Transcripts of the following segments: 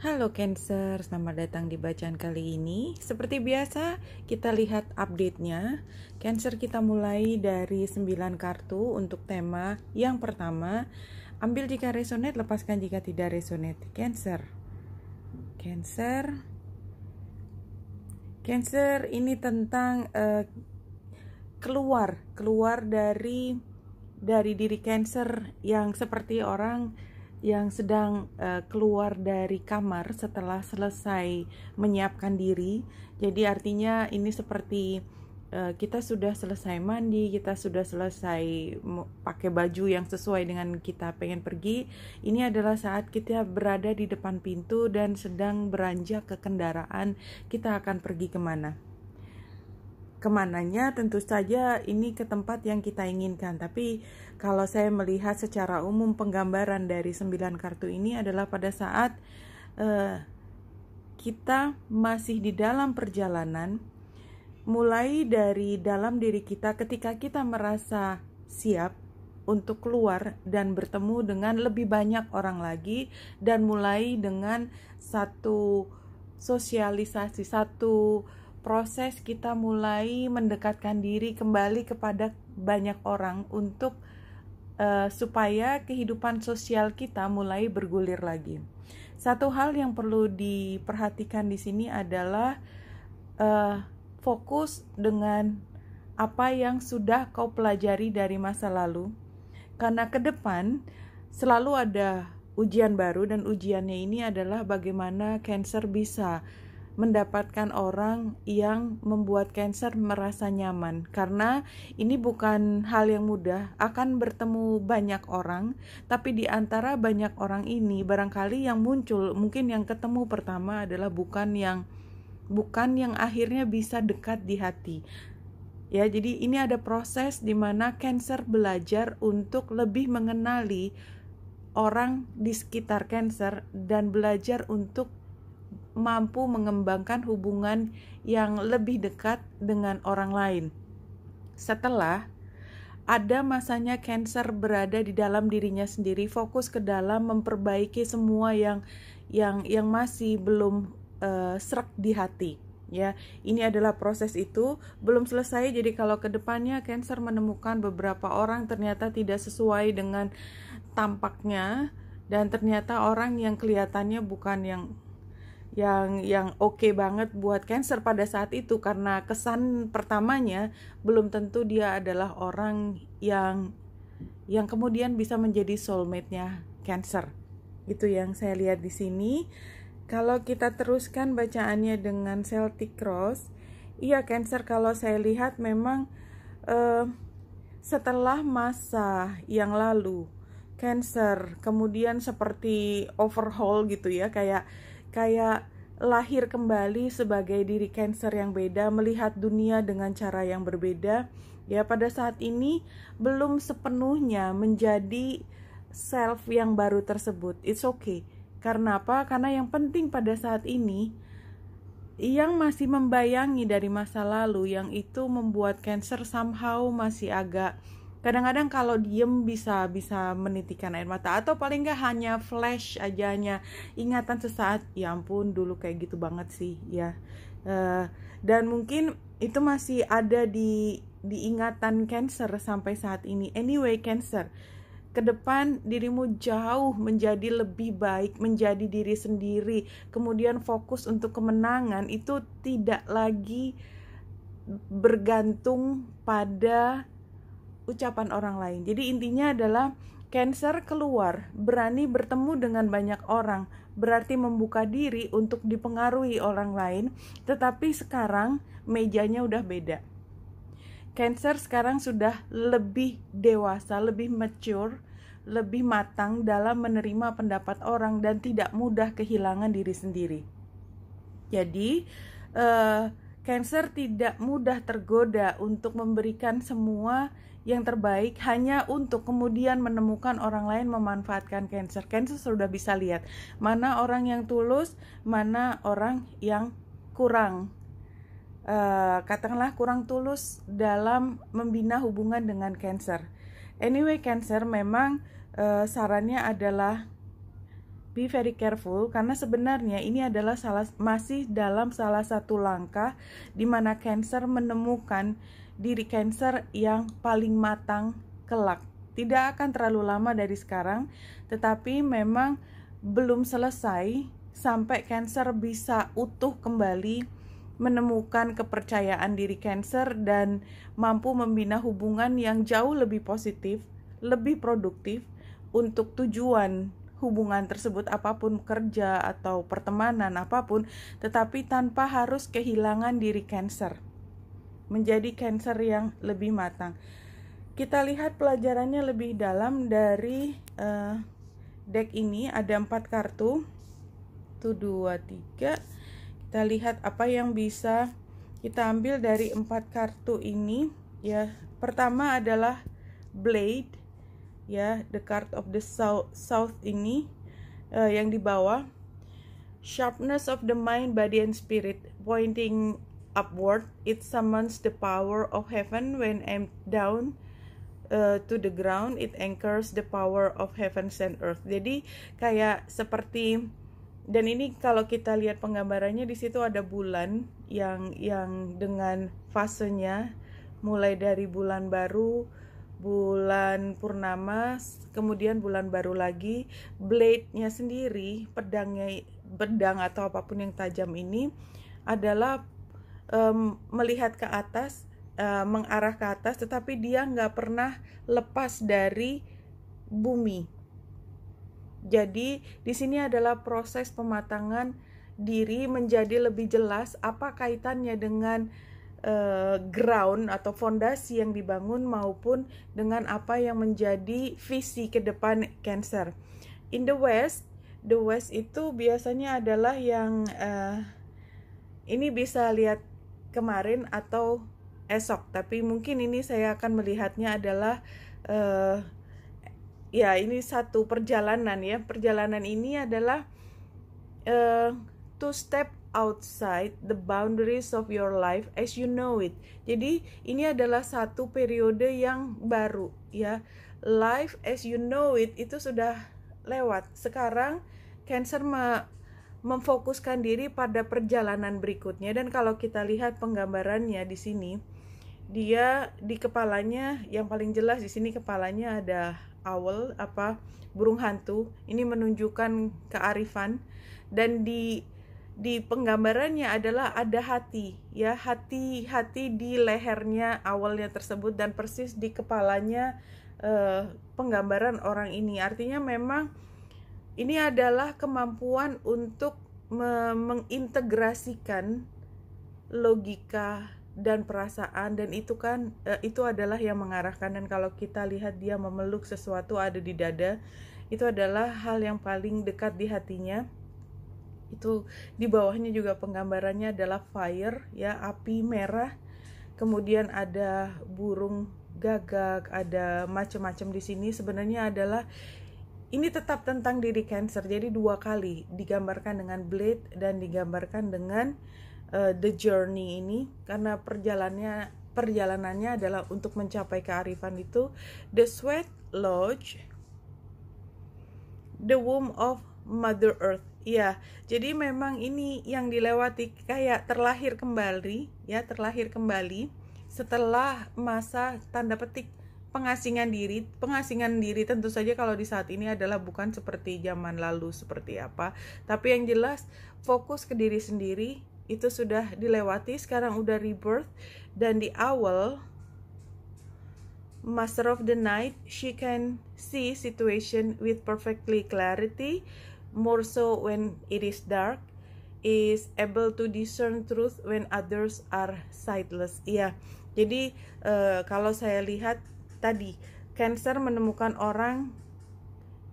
Halo Cancer, selamat datang di bacaan kali ini. Seperti biasa, kita lihat update-nya. Cancer, kita mulai dari 9 kartu untuk tema. Yang pertama, ambil jika resonate, lepaskan jika tidak resonate. Cancer, ini tentang keluar dari diri Cancer yang seperti orang yang sedang keluar dari kamar setelah selesai menyiapkan diri. Jadi artinya ini seperti kita sudah selesai mandi, kita sudah selesai pakai baju yang sesuai dengan kita pengen pergi. Ini adalah saat kita berada di depan pintu dan sedang beranjak ke kendaraan. Kita akan pergi kemana? Kemananya tentu saja ini ke tempat yang kita inginkan. Tapi kalau saya melihat secara umum penggambaran dari 9 kartu ini adalah pada saat kita masih di dalam perjalanan, mulai dari dalam diri kita ketika kita merasa siap untuk keluar dan bertemu dengan lebih banyak orang lagi, dan mulai dengan satu sosialisasi, satu proses kita mulai mendekatkan diri kembali kepada banyak orang untuk supaya kehidupan sosial kita mulai bergulir lagi. Satu hal yang perlu diperhatikan di sini adalah fokus dengan apa yang sudah kau pelajari dari masa lalu, karena ke depan selalu ada ujian baru, dan ujiannya ini adalah bagaimana Cancer bisa mendapatkan orang yang membuat Cancer merasa nyaman. Karena ini bukan hal yang mudah, akan bertemu banyak orang, tapi di antara banyak orang ini barangkali yang muncul, mungkin yang ketemu pertama adalah bukan yang akhirnya bisa dekat di hati. Ya, jadi ini ada proses di mana Cancer belajar untuk lebih mengenali orang di sekitar Cancer dan belajar untuk mampu mengembangkan hubungan yang lebih dekat dengan orang lain. Setelah ada masanya Cancer berada di dalam dirinya sendiri, fokus ke dalam memperbaiki semua yang masih belum srek di hati. Ya, ini adalah proses itu belum selesai. Jadi kalau ke depannya Cancer menemukan beberapa orang ternyata tidak sesuai dengan tampaknya, dan ternyata orang yang kelihatannya bukan yang oke banget buat Cancer pada saat itu, karena kesan pertamanya belum tentu dia adalah orang yang kemudian bisa menjadi soulmate-nya Cancer. Itu yang saya lihat di sini. Kalau kita teruskan bacaannya dengan Celtic Cross, iya Cancer, kalau saya lihat memang setelah masa yang lalu Cancer kemudian seperti overhaul gitu ya, kayak lahir kembali sebagai diri Cancer yang beda, melihat dunia dengan cara yang berbeda. Ya, pada saat ini belum sepenuhnya menjadi self yang baru tersebut. It's okay. Karena apa? Karena yang penting pada saat ini yang masih membayangi dari masa lalu, yang itu membuat Cancer somehow masih agak, kadang-kadang kalau diem bisa menitikan air mata, atau paling nggak hanya flash aja, hanya ingatan sesaat, ya ampun dulu kayak gitu banget sih ya. Dan mungkin itu masih ada di ingatan Cancer sampai saat ini. Anyway Cancer, ke depan dirimu jauh menjadi lebih baik, menjadi diri sendiri, kemudian fokus untuk kemenangan. Itu tidak lagi bergantung pada ucapan orang lain. Jadi intinya adalah Cancer keluar, berani bertemu dengan banyak orang, berarti membuka diri untuk dipengaruhi orang lain. Tetapi sekarang mejanya udah beda. Cancer sekarang sudah lebih dewasa, lebih mature, lebih matang dalam menerima pendapat orang, dan tidak mudah kehilangan diri sendiri. Jadi Cancer tidak mudah tergoda untuk memberikan semua yang terbaik hanya untuk kemudian menemukan orang lain memanfaatkan Cancer. Cancer sudah bisa lihat mana orang yang tulus, mana orang yang kurang katakanlah kurang tulus dalam membina hubungan dengan Cancer. Anyway Cancer, memang sarannya adalah be very careful karena sebenarnya ini adalah masih dalam salah satu langkah di mana Cancer menemukan diri Cancer yang paling matang kelak. Tidak akan terlalu lama dari sekarang, tetapi memang belum selesai sampai Cancer bisa utuh kembali, menemukan kepercayaan diri Cancer dan mampu membina hubungan yang jauh lebih positif, lebih produktif untuk tujuan hubungan tersebut, apapun kerja atau pertemanan apapun, tetapi tanpa harus kehilangan diri Cancer, menjadi Cancer yang lebih matang. Kita lihat pelajarannya lebih dalam dari deck ini. Ada 4 kartu, 1, 2, 3. Kita lihat apa yang bisa kita ambil dari 4 kartu ini ya. Pertama adalah Blade ya, the card of the south ini yang di bawah. Sharpness of the mind, body and spirit, pointing upward. It summons the power of heaven when aimed down to the ground. It anchors the power of heavens and earth. Jadi kayak seperti, dan ini kalau kita lihat penggambarannya di situ ada bulan yang dengan fasenya mulai dari bulan baru, bulan purnama, kemudian bulan baru lagi. Blade-nya sendiri, pedang atau apapun yang tajam ini adalah melihat ke atas, mengarah ke atas, tetapi dia nggak pernah lepas dari bumi. Jadi di sini adalah proses pematangan diri menjadi lebih jelas apa kaitannya dengan ground atau fondasi yang dibangun maupun dengan apa yang menjadi visi ke depan Cancer. In the West itu biasanya adalah yang ini bisa lihat kemarin atau esok, tapi mungkin ini saya akan melihatnya adalah ya ini satu perjalanan ya. Perjalanan ini adalah to step outside the boundaries of your life as you know it. Jadi ini adalah satu periode yang baru ya. Life as you know it itu sudah lewat. Sekarang Cancer memfokuskan diri pada perjalanan berikutnya. Dan kalau kita lihat penggambarannya di sini, dia di kepalanya yang paling jelas di sini kepalanya ada owl, burung hantu. Ini menunjukkan kearifan. Dan di penggambarannya adalah ada hati ya, hati di lehernya awalnya tersebut, dan persis di kepalanya penggambaran orang ini. Artinya memang ini adalah kemampuan untuk mengintegrasikan logika dan perasaan, dan itu kan itu adalah yang mengarahkan. Dan kalau kita lihat dia memeluk sesuatu ada di dada, itu adalah hal yang paling dekat di hatinya. Itu di bawahnya juga penggambarannya adalah fire ya, api merah. Kemudian ada burung gagak, ada macam-macam di sini. Sebenarnya adalah ini tetap tentang diri Cancer. Jadi 2 kali digambarkan dengan blade dan digambarkan dengan the journey ini, karena perjalanannya adalah untuk mencapai kearifan itu. The Sweat Lodge, the womb of Mother Earth. Ya, jadi memang ini yang dilewati, kayak terlahir kembali ya, terlahir kembali setelah masa tanda petik pengasingan diri. Pengasingan diri tentu saja kalau di saat ini adalah bukan seperti zaman lalu seperti apa, tapi yang jelas fokus ke diri sendiri itu sudah dilewati. Sekarang udah rebirth. Dan di owl, Master of the Night, she can see situation with perfectly clarity, more so when it is dark, is able to discern truth when others are sightless. Iya, jadi kalau saya lihat tadi, Cancer menemukan orang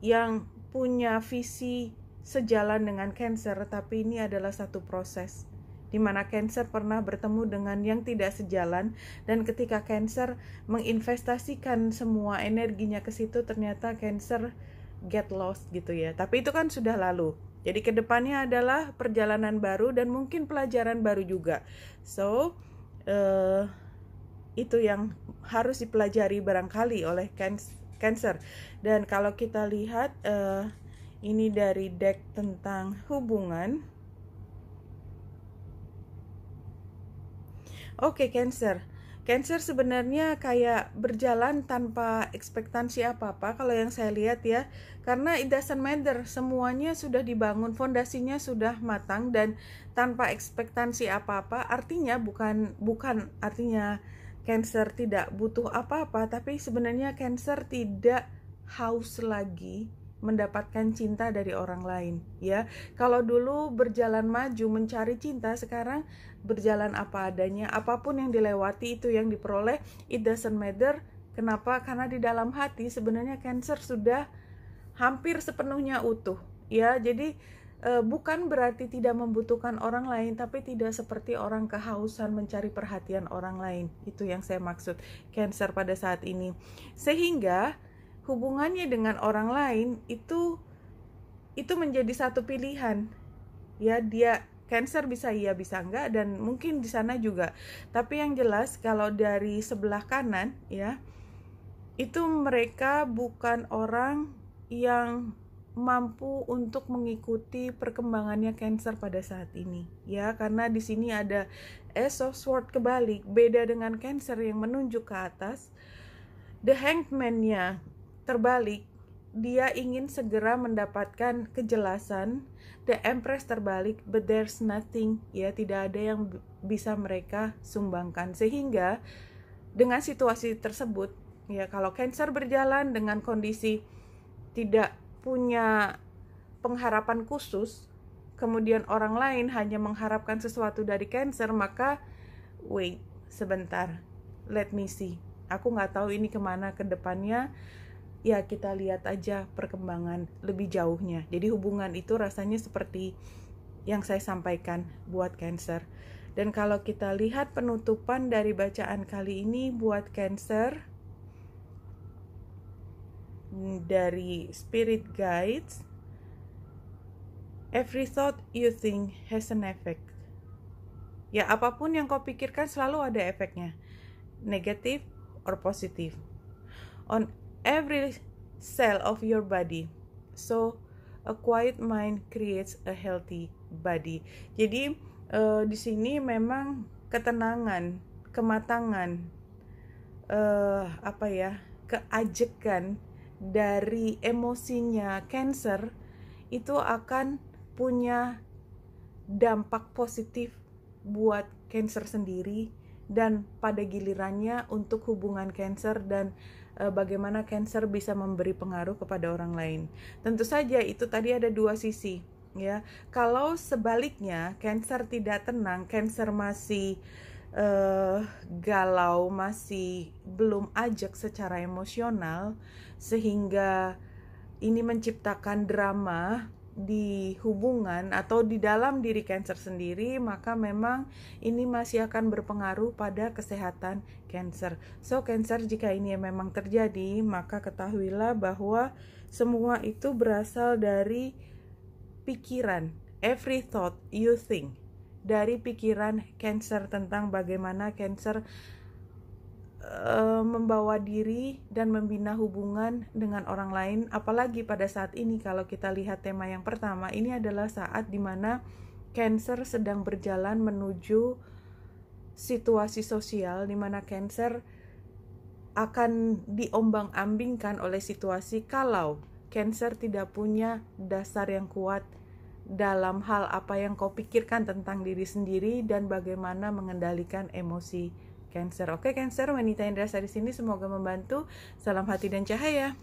yang punya visi sejalan dengan Cancer, tapi ini adalah satu proses di mana Cancer pernah bertemu dengan yang tidak sejalan, dan ketika Cancer menginvestasikan semua energinya ke situ, ternyata Cancer get lost gitu ya. Tapi itu kan sudah lalu. Jadi kedepannya adalah perjalanan baru dan mungkin pelajaran baru juga. So itu yang harus dipelajari barangkali oleh Cancer. Dan kalau kita lihat Ini dari deck tentang hubungan. Oke, Cancer. Cancer sebenarnya kayak berjalan tanpa ekspektasi apa-apa kalau yang saya lihat ya. Karena it doesn't matter, semuanya sudah dibangun, fondasinya sudah matang dan tanpa ekspektasi apa-apa. Artinya bukan artinya Cancer tidak butuh apa-apa, tapi sebenarnya Cancer tidak haus lagi mendapatkan cinta dari orang lain ya. Kalau dulu berjalan maju mencari cinta, sekarang berjalan apa adanya, apapun yang dilewati itu yang diperoleh, it doesn't matter. Kenapa? Karena di dalam hati sebenarnya Cancer sudah hampir sepenuhnya utuh ya. Jadi bukan berarti tidak membutuhkan orang lain, tapi tidak seperti orang kehausan mencari perhatian orang lain. Itu yang saya maksud Cancer pada saat ini. Sehingga hubungannya dengan orang lain itu menjadi satu pilihan ya. Dia Cancer bisa iya bisa enggak, dan mungkin di sana juga. Tapi yang jelas kalau dari sebelah kanan ya, itu mereka bukan orang yang mampu untuk mengikuti perkembangannya Cancer pada saat ini ya. Karena di sini ada Ace of Swords kebalik, beda dengan Cancer yang menunjuk ke atas. The Hangman-nya terbalik, dia ingin segera mendapatkan kejelasan. The Empress terbalik, but there's nothing ya, tidak ada yang bisa mereka sumbangkan. Sehingga dengan situasi tersebut ya, kalau Cancer berjalan dengan kondisi tidak punya pengharapan khusus, kemudian orang lain hanya mengharapkan sesuatu dari Cancer, maka wait sebentar, let me see, aku nggak tahu ini kemana ke depannya. Ya kita lihat aja perkembangan lebih jauhnya. Jadi hubungan itu rasanya seperti yang saya sampaikan buat Cancer. Dan kalau kita lihat penutupan dari bacaan kali ini buat Cancer dari Spirit Guides, every thought you think has an effect. Ya, apapun yang kau pikirkan selalu ada efeknya, negatif or positif, on every cell of your body. So a quiet mind creates a healthy body. Jadi di sini memang ketenangan, kematangan, keajekan dari emosinya Cancer itu akan punya dampak positif buat Cancer sendiri, dan pada gilirannya untuk hubungan Cancer dan bagaimana Cancer bisa memberi pengaruh kepada orang lain. Tentu saja itu tadi ada dua sisi ya. Kalau sebaliknya Cancer tidak tenang, Cancer masih galau, masih belum ajak secara emosional, sehingga ini menciptakan drama di hubungan atau di dalam diri Cancer sendiri, maka memang ini masih akan berpengaruh pada kesehatan Cancer. So Cancer, jika ini memang terjadi, maka ketahuilah bahwa semua itu berasal dari pikiran, every thought you think, dari pikiran Cancer tentang bagaimana Cancer membawa diri dan membina hubungan dengan orang lain. Apalagi pada saat ini kalau kita lihat tema yang pertama, ini adalah saat dimana Cancer sedang berjalan menuju situasi sosial dimana Cancer akan diombang-ambingkan oleh situasi kalau Cancer tidak punya dasar yang kuat dalam hal apa yang kau pikirkan tentang diri sendiri dan bagaimana mengendalikan emosi Cancer. Oke Cancer, wanita yang dirasa di sini semoga membantu. Salam hati dan cahaya.